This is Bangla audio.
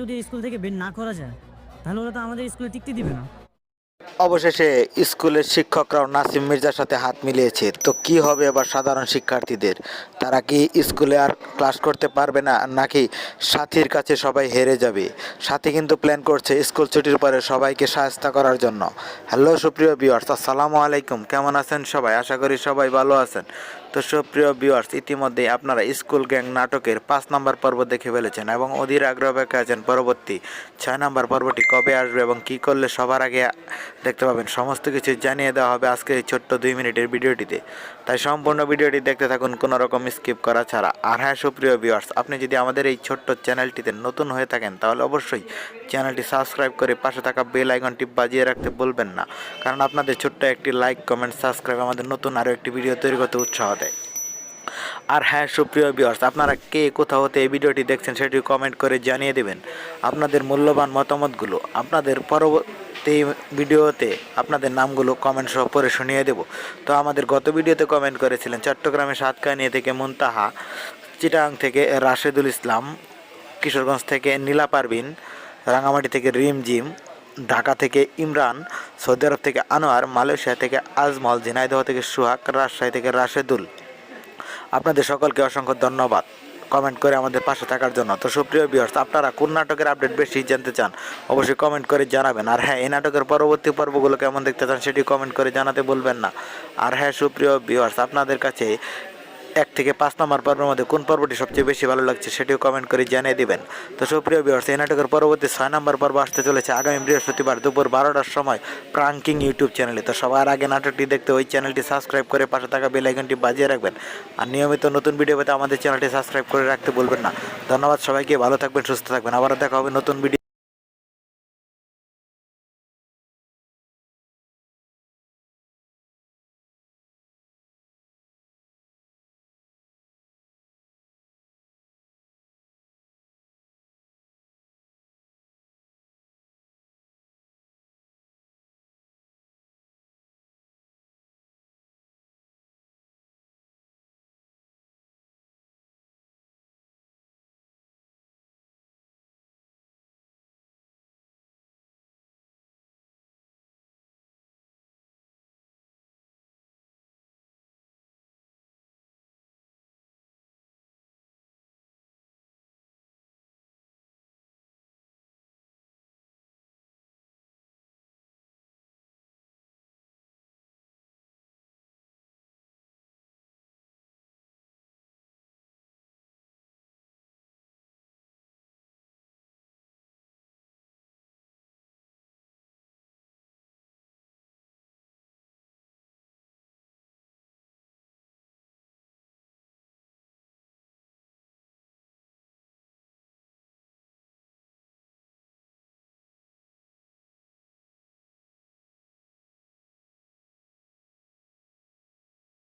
যদি স্কুল থেকে বের না করা যায় তাহলে ওরা তো আমাদের স্কুলে টিকতে দিবে না। অবশেষে স্কুলের শিক্ষকরাও নাসিম মির্জার সাথে হাত মিলিয়েছে। তো কি হবে এবার সাধারণ শিক্ষার্থীদের? তারা কি স্কুলে আর ক্লাস করতে পারবে না, নাকি সাথীর কাছে সবাই হেরে যাবে? সাথী কিন্তু প্ল্যান করছে স্কুল ছুটির পরে সবাইকে শায়েস্তা করার জন্য। হ্যালো সুপ্রিয় ভিউয়ার্স, আসসালামু আলাইকুম। কেমন আছেন সবাই? আশা করি সবাই ভালো আছেন। তো সুপ্রিয় ভিউয়ার্স, ইতিমধ্যে আপনারা স্কুল গ্যাং নাটকের 5 নম্বর পর্ব দেখে ফেলেছেন এবং অধীর আগ্রহ অপেক্ষা আছেন পরবর্তী 6 নম্বর পর্বটি কবে আসবে এবং কী করলে সবার আগে দেখতে পাবেন। সমস্ত কিছু জানিয়ে দেওয়া হবে আজকের এই ছোট্ট 2 মিনিটের ভিডিওটিতে। তাই সম্পূর্ণ ভিডিওটি দেখতে থাকুন কোনো রকম স্কিপ করা ছাড়া। আর হ্যাঁ সুপ্রিয় ভিউয়ার্স, আপনি যদি আমাদের এই ছোট্ট চ্যানেলটিতে নতুন হয়ে থাকেন তাহলে অবশ্যই চ্যানেলটি সাবস্ক্রাইব করে পাশে থাকা বেল আইকনটি বাজিয়ে রাখতে বলবেন না, কারণ আপনাদের ছোট্ট একটি লাইক, কমেন্ট, সাবস্ক্রাইব আমাদের নতুন আরও একটি ভিডিও তৈরি করতে উৎসাহ দেয়। আর হ্যাঁ সুপ্রিয় ভিউয়ার্স, আপনারা কে কোথাও হতে এই ভিডিওটি দেখছেন সেটি কমেন্ট করে জানিয়ে দেবেন আপনাদের মূল্যবান মতামতগুলো। আপনাদের পরবর্তী ভিডিওতে আপনাদের নামগুলো কমেন্ট সহ পড়ে শুনিয়ে দেব। তো আমাদের গত ভিডিওতে কমেন্ট করেছিলেন চট্টগ্রামের সাতকানিয়া থেকে মুনতাহা, চিটাগাং থেকে রাশেদুল ইসলাম, কিশোরগঞ্জ থেকে নীলা পারভিন, রাঙামাটি থেকে রিমঝিম, ঢাকা থেকে ইমরান, সৌদি আরব থেকে আনোয়ার, মালয়েশিয়া থেকে আজমল, ঝিনাইদহ থেকে সুহাগ, রাজশাহী থেকে রাশেদুল। আপনাদের সকলকে অসংখ্য ধন্যবাদ কমেন্ট করে আমাদের পাশে থাকার জন্য। তো সুপ্রিয় ভিউয়ার্স, আপনারা কোন নাটকের আপডেট বেশি জানতে চান অবশ্যই কমেন্ট করে জানাবেন। আর হ্যাঁ, এই নাটকের পরবর্তী পর্বগুলো কেমন দেখতে চান সেটি কমেন্ট করে জানাতে বলবেন না। আর হ্যাঁ সুপ্রিয় ভিউয়ার্স, আপনাদের কাছে 1 থেকে 5 নম্বর পর্বের মধ্যে কোন পর্বটি সবচেয়ে বেশি ভালো লাগছে সেটিও কমেন্ট করে জানিয়ে দিবেন। তো সুপ্রিয় ভিউয়ার্স, এই নাটকের পরবর্তী 6 নম্বর পর্ব আসতে চলেছে আগামী বৃহস্পতিবার দুপুর 12টার সময় প্রাঙ্কিং ইউটিউব চ্যানেলে। তো সবার আগে নাটকটি দেখতে ওই চ্যানেলটি সাবস্ক্রাইব করে পাশে থাকা বেল আইকনটি বাজিয়ে রাখবেন। আর নিয়মিত নতুন ভিডিও পেতে আমাদের চ্যানেলটি সাবস্ক্রাইব করে রাখতে বলবেন না। ধন্যবাদ সবাইকে, ভালো থাকবেন, সুস্থ থাকবেন। আবারও দেখা হবে নতুন ভিডিও।